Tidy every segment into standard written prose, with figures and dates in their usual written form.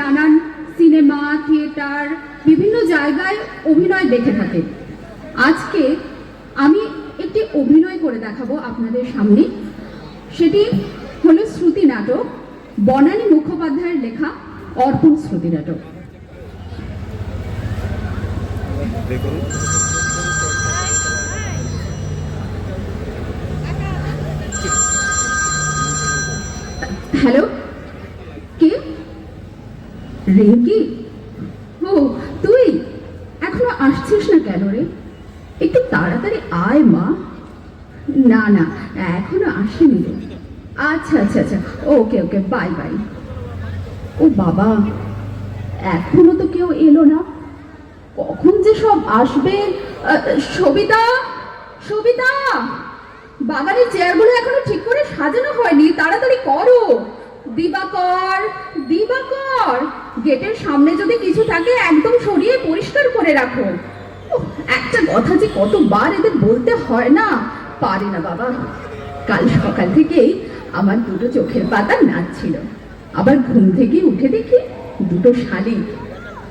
নানান cinema, theatre, বিভিন্ন জায়গায় অভিনয় দেখে থাকে। আজকে আমি একটি অভিনয় করে দেখাবো আপনাদের সামনে। সেটি হলো শ্রুতি নাটক, বনানী মুখোপাধ্যায়ের লেখা অর্পণ শ্রুতি নাটক। হ্যালো, কে? রিঙ্কি? ও তুই এখনো আসছিস না কেন রে? একটু তাড়াতাড়ি আয় মা। না না, এখনো আসেনি রে। আচ্ছা আচ্ছা আচ্ছা, ওকে ওকে, বাই বাই। ও বাবা, এখনো তো কেউ এলো না। কখন যে সব আসবে। সবিতা, সবিতা, বাগানের চেয়ারগুলো এখনো ঠিক করে সাজানো হয়নি, তাড়াতাড়ি করো। দিবাকর, দিবাকর, গেটের সামনে যদি কিছু থাকে একদম সরিয়ে পরিষ্কার করে রাখো। একটা কথা যে কতবার এদের বলতে হয় না, পারে না বাবা। কাল সকাল থেকেই আমার দুটো চোখের পাতা নাচছিল, আবার ঘুম থেকে উঠে দেখি দুটো শালিক।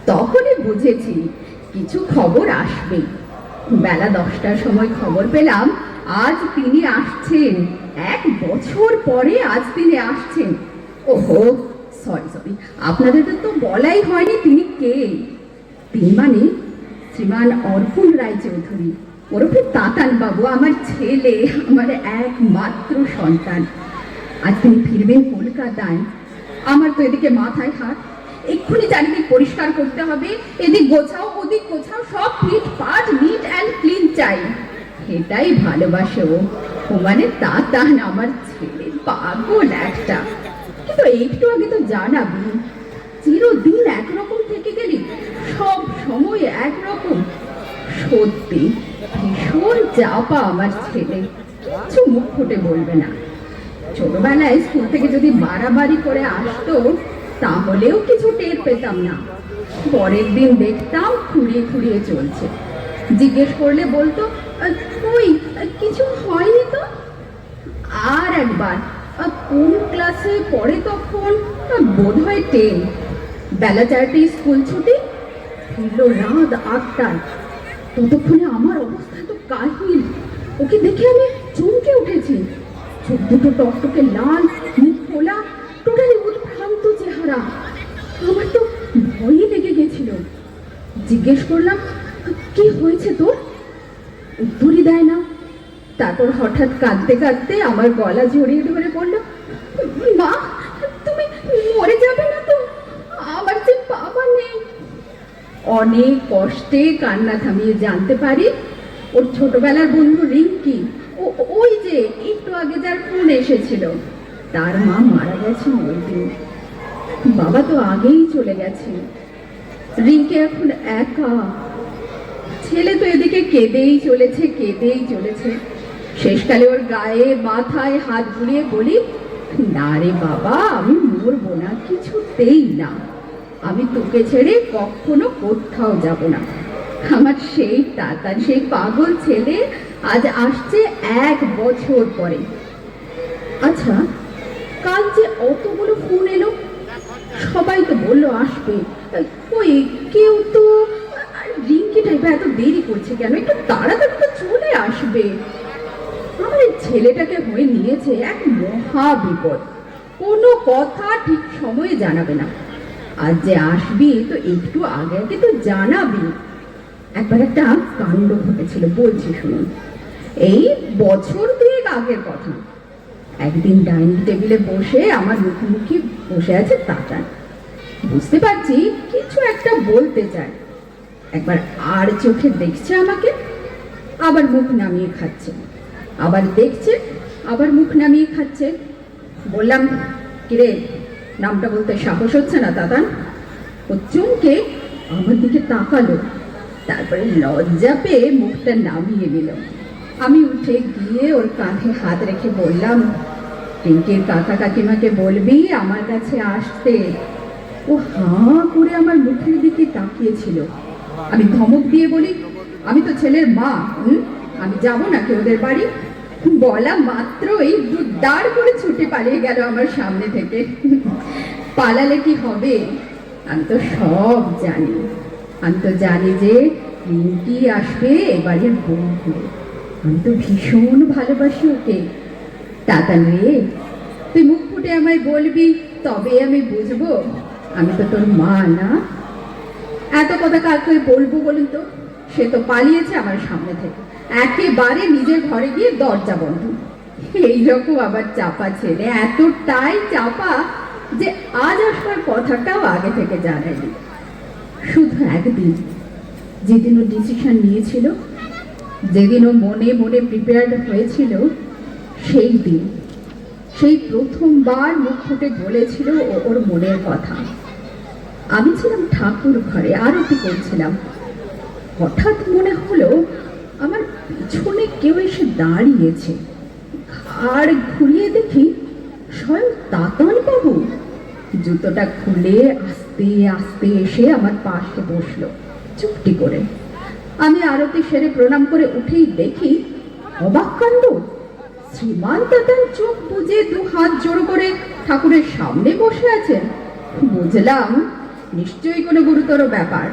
তখনই বুঝেছি কিছু খবর আসবে। বেলা 10টার সময় খবর পেলাম আজ তিনি আসছেন। 1 বছর পরে আজ তিনি আসছেন। ওহো, সরি সরি, আপনাদের তো বলাই হয়নি তিনি কে। তিনি মানে শ্রীমান অর্পণ রায়চৌধুরী, ওরফে তাতান বাবু, আমার ছেলে, আমার একমাত্র সন্তান। আজ তিনি ফিরবেন কলকাতায়। আমার তো এদিকে মাথায় হাত, এক্ষুনি চারিদিক পরিষ্কার করতে হবে। এদিক গোছাও, ওদিক গোছাও, সব ফিট পাট, নিট অ্যান্ড ক্লিন চাই। এটাই ভালোবাসে ও মানে তাতান আমার ছেলে, পাগল একটা। কিন্তু একটু আগে তো জানাবি, চিরদিন একরকম থেকে গেলি, সব সময় একরকম। সত্যি ভীষণ চাপা আমার ছেলে, কিছু মুখ ফুটে বলবে না। ছোটবেলায় স্কুল থেকে যদি বাড়াবাড়ি করে আসতো তাহলেও কিছু টের পেতাম না। পরের দিন দেখতাম খুঁড়িয়ে খুঁড়িয়ে চলছে। জিজ্ঞেস করলে বলতো, কই কিছু হয়নি তো। আর একবার কোন ক্লাসে পড়ে তখন, বোধহয় 10। বেলা 4টায় স্কুল ছুটি, ফিরল রাত 8টায়। ততক্ষণে আমার অবস্থা তো কাহিল। ওকে দেখে আমি চমকে উঠেছি। চোখ দুটো টকটকে লাল, মুখ খোলা, টোটালি উদ্ভ্রান্ত চেহারা। আমার তো ভয়ই লেগে গেছিল। জিজ্ঞেস করলাম, কি হয়েছে তোর? উত্তরই দেয় না। তারপর হঠাৎ কাঁদতে কাঁদতে আমার গলা জড়িয়ে ধরে বলল, মা তুমি মরে যাবে না তো? আমার যে বাবা নেই। অনেক কষ্টে কান্না থামিয়ে জানতে পারি ওর ছোটবেলার বন্ধু রিঙ্কি, ওই যে একটু আগে যার ফোন এসেছিল, তার মা মারা গেছেন ওই দিন। বাবা তো আগেই চলে গেছে। রিঙ্কি এখন একা। ছেলে তো এদিকে কেঁদেই চলেছে, কেঁদেই চলেছে। শেষকালে ওর গায়ে মাথায় হাত বুলিয়ে বলি, না রে বাবা, আমি মরবো না, কিছুতেই না। আমি তোকে ছেড়ে কখনো কোথাও যাব না। আমার সেই তাতার, সেই পাগল ছেলে আজ আসছে 1 বছর পরে। আচ্ছা, কাল যে অতগুলো ফোন এলো, সবাই তো বললো আসবে, কই কেউ তো। রিঙ্কি টাইপের এত দেরি করছে কেন? একটু তাড়াতাড়ি তো চলে আসবে। আমার ছেলেটাকে হয়ে নিয়েছে এক মহা বিপদ। কোনো কথা ঠিক সময়ে জানাবে না। আর যে আসবি তো একটু আগে আগে তো জানাবি। একবার একটা কাণ্ড ঘটেছিল, বলছি শুনুন। এই বছর 2 আগের কথা। একদিন ডাইনিং টেবিলে বসে আমার মুখোমুখি বসে আছে তাতান। বুঝতে পারছি কিছু একটা বলতে চায়। একবার আর চোখে দেখছে আমাকে, আবার মুখ নামিয়ে খাচ্ছে। আবার দেখছে, আবার মুখ নামিয়ে খাচ্ছে। বললাম, কিরে, নামটা বলতে সাহস হচ্ছে না তাতান? ও চমকে আমার দিকে তাকালো, তারপরে লজ্জা পেয়ে মুখটা নামিয়ে নিল। আমি উঠে গিয়ে ওর কাঁধে হাত রেখে বললাম, রিঙ্কির কাকা কাকিমাকে বলবি আমার কাছে আসতে। ও হাঁ করে আমার মুখের দিকে তাকিয়েছিল। আমি ধমক দিয়ে বলি, আমি তো ছেলের মা, আমি যাবো নাকি ওদের বাড়ি? বলা মাত্রই দাঁড় করে ছুটে পালিয়ে গেল আমার সামনে থেকে। পালালে কি হবে? আমি তো সব জানি। আমি তো জানি যে রিঙ্কি আসবে এবারের বউ হয়ে। আমি তো ভীষণ ভালোবাসি ওকে। তাতান রে, তুই মুখ ফুটে আমায় বলবি, তবে আমি বুঝবো আমি তো তোর মা না। এত কথা কাকে বলবো বলুন তো? সে তো পালিয়েছে আমার সামনে থেকে, একেবারে নিজের ঘরে গিয়ে দরজা বন্ধ। এইরকম আবার চাপা ছেলে, এতটাই চাপা যে আজ আসবার কথাটাও আগে থেকে জানায়নি। শুধু একদিন, যেদিন ও ডিসিশন নিয়েছিল, যেদিন ও মনে মনে প্রিপেয়ার্ড হয়েছিল, সেই দিন, সেই প্রথমবার মুখ ফুটে বলেছিল ওর মনের কথা। আমি ছিলাম ঠাকুর ঘরে, আরতি করছিলাম। হঠাৎ মনে হলো আমার পিছনে কেউ এসে দাঁড়িয়েছে। আর ঘুরিয়ে দেখি স্বয়ং তাতান বাবু। জুতোটা খুলে আস্তে আস্তে এসে আমার পাশে বসলো চুপটি করে। আমি আরতি সেরে প্রণাম করে উঠেই দেখি অবাক কাণ্ড, শ্রীমান তাতান চোখ বুজে দু হাত জোড়ো করে ঠাকুরের সামনে বসে আছেন। বুঝলাম নিশ্চয়ই কোনো গুরুতর ব্যাপার।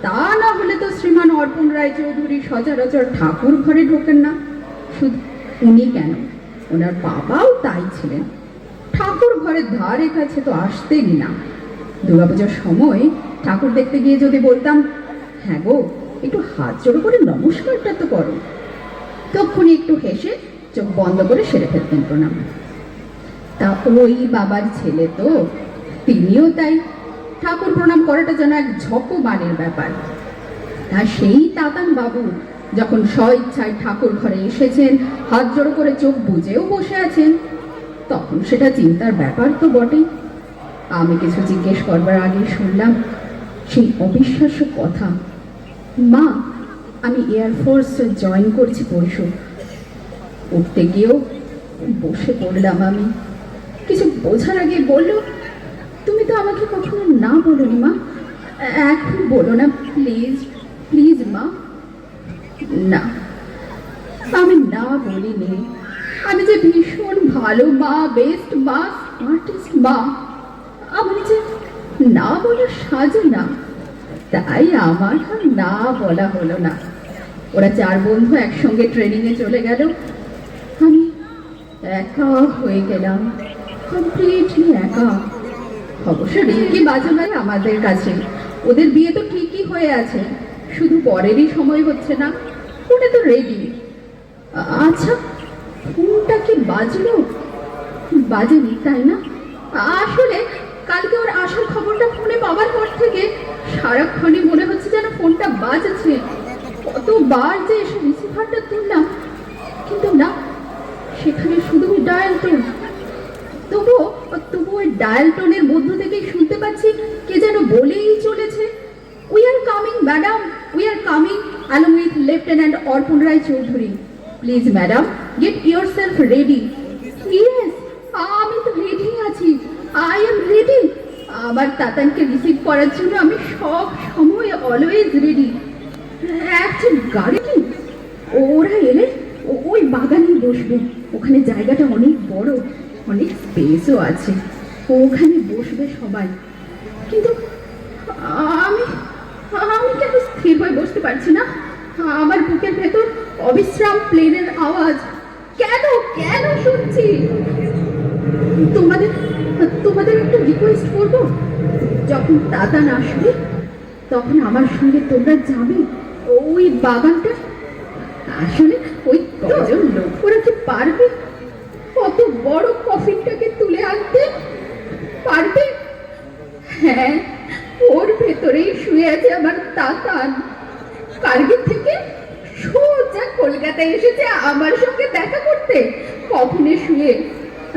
তা না হলে তো শ্রীমান অর্পণ রায়চৌধুরী সচরাচর ঠাকুর ঘরে ঢোকেন না। শুধু উনি কেন, ওনার বাবাও তাই ছিলেন। ঠাকুর ঘরের ধারে কাছে তো আসতেনই না। দুর্গাপূজার সময় ঠাকুর দেখতে গিয়ে যদি বলতাম, হ্যাঁ গো একটু হাত জোড়ো করে নমস্কারটা তো করো, তখনই একটু হেসে চোখ বন্ধ করে সেরে ফেলতেন প্রণাম। তা ওই বাবার ছেলে তো, তিনিও তাই। ঠাকুর প্রণাম করাটা যেন এক ঝকমানের ব্যাপার। তা সেই তাতান বাবু যখন স্বইচ্ছায় ঠাকুর ঘরে এসেছেন, হাত জোড়ো করে চোখ বুজেও বসে আছেন, তখন সেটা চিন্তার ব্যাপার তো বটেই। আমি কিছু জিজ্ঞেস করবার আগে শুনলাম সেই অবিশ্বাস্য কথা, মা আমি এয়ারফোর্স জয়েন করছি পরশু। উঠতে গিয়েও বসে পড়লাম আমি। কিছু বোঝার আগে বলল, তুমি তো আমাকে কখনো না বলোনি মা, এখন বলো না প্লিজ প্লিজ মা। না, আমি না বলিনি। আমি যে ভীষণ ভালো মা, বেস্ট মা, স্মার্টেস্ট মা, আমি যে না বলার সাজে না, তাই আমার আর না বলা হলো না। ওরা চার বন্ধু একসঙ্গে ট্রেনিংয়ে চলে গেল। আমি একা হয়ে গেলাম, কমপ্লিটলি একা। অবশ্য রিঙ্কি বাজে নয় আমাদের কাছে, ওদের বিয়ে তো ঠিকই হয়ে আছে, শুধু পরেরই সময় হচ্ছে না। ওটা তো রেডি। আচ্ছা ফোনটা কি বাজলো? বাজেনি তাই না? আসলে কালকে ওর আসার খবরটা ফোনে পাওয়ার পর থেকে সারাক্ষণই মনে হচ্ছে যেন ফোনটা বাজছে। কতবার যে এসে রিসিভারটা তুললাম, কিন্তু না, সেখানে শুধুই ডায়াল টোন। তবুও ওই ডায়াল টোনের মধ্য থেকেই শুনতে পাচ্ছি কে যেন বলেই চলেছে, we are coming madam, we are coming along with Lieutenant Arpan Roy Chowdhury. Please madam get yourself ready. Yes, আমি তো রেডি আছি, আই এম রেডি। আবার তাতানকে রিসিভ করার জন্য আমি সব সময় অলওয়েজ রেডি। একজন গাড়ি কি, ওরা এলে ওই বাগানেই বসবে। ওখানে জায়গাটা অনেক বড়, অনেক স্পেসও আছে, ওখানে বসবে সবাই। কিন্তু আমি আমি কেন স্থির হয়ে বসতে পারছি না? আমার বুকের ভেতর অবিশ্রাম প্লেনের আওয়াজ কেন কেন শুনছি। তোমাদের তোমাদের একটা রিকোয়েস্ট করবো, যখন তাতান আসবে তখন আমার সঙ্গে তোমরা যাবে ওই বাগানটা। আসলে ওই কজন লোক ওরা কি পারবে কত বড় কফিনটাকে তুলে আনতে? পারবে? হ্যাঁ, ওর ভেতরেই শুয়ে আছে আমার তাতান। কার্গিল থেকে সোজা কলকাতায় এসেছে আমার সঙ্গে দেখা করতে, কফিনে শুয়ে।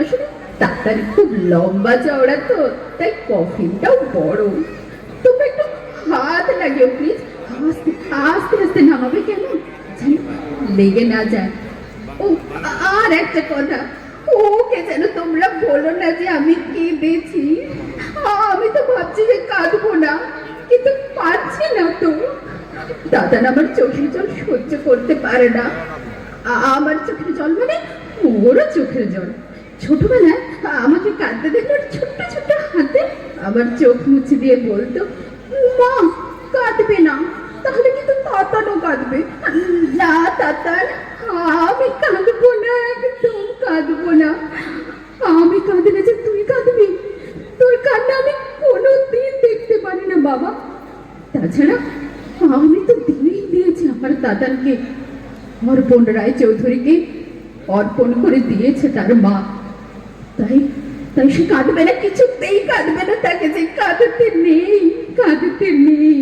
আসলে তাতান খুব লম্বা চওড়া তো, তাই কফিনটাও বড়। তোমরা একটু হাত লাগিও প্লিজ, আস্তে আস্তে আস্তে নামাবে, কেন যেন লেগে না যায়। ও আর একটা কথা, ওকে যেন তোমরা বলো না যে আমি কেঁদেছি। আমি তো ভাবছি যে কাঁদবো না, কিন্তু পারছি না তো। দাদান আমার চোখের জল সহ্য করতে পারে না। আমার চোখের জল মানে ওরও চোখের জল। ছোটবেলায় আমাকে কাঁদতে দেখলো ছোট্ট ছোট্ট হাতে আবার চোখ মুছে দিয়ে বলতো, মা কাঁদবে না, তাহলে কিন্তু তাতারও কাঁদবে। না তাতার, আমি কাঁদবো না, একদম কাঁদবো না। আমি কাঁদলে যে তুই কাঁদবি, তোর কান্না আমি কোনোদিন দেখতে পারি না বাবা। তাছাড়া আমি তো দিয়েই দিয়েছি আমার দাদাকে, অর্পণ রায় চৌধুরীকে অর্পণ করে দিয়েছে তার মা। তাই তাই সে কাঁদবে না, কিছুতেই কাঁদবে না, তাকে যে কাঁদতে নেই, কাঁদতে নেই।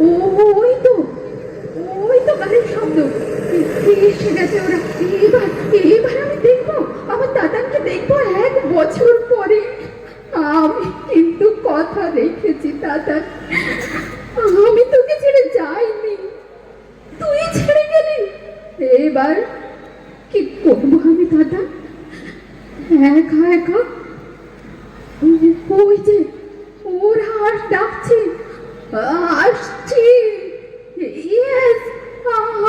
ওই তো, ওই তো গাড়ির শব্দ, এসে গেছে ওরা। এবার এবার আমি দেখবো আমার দাদাকে, দেখবো 1 বছর পরে। আমি কিন্তু কথা রেখেছি দাদা, আমি তোকে ছেড়ে যাইনি, তুই ছেড়ে গেলি। এবার কি করবো আমি দাদা, একা একা। ওই যে ওরা আর ডাকছে, আসছি। Yes,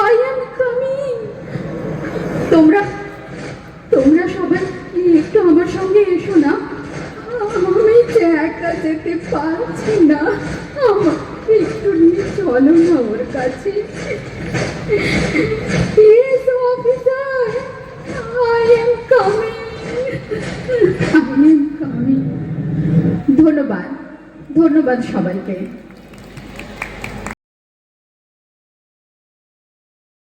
I am coming. তোমরা তোমরা সবাই একটু আমার সঙ্গে এসো না, আমি যে একা যেতে পারছি না, আমাকে একটু নিয়ে চলো না ওর কাছে। Yes officer, I am coming, I am coming. ধন্যবাদ, ধন্যবাদ সবাইকে।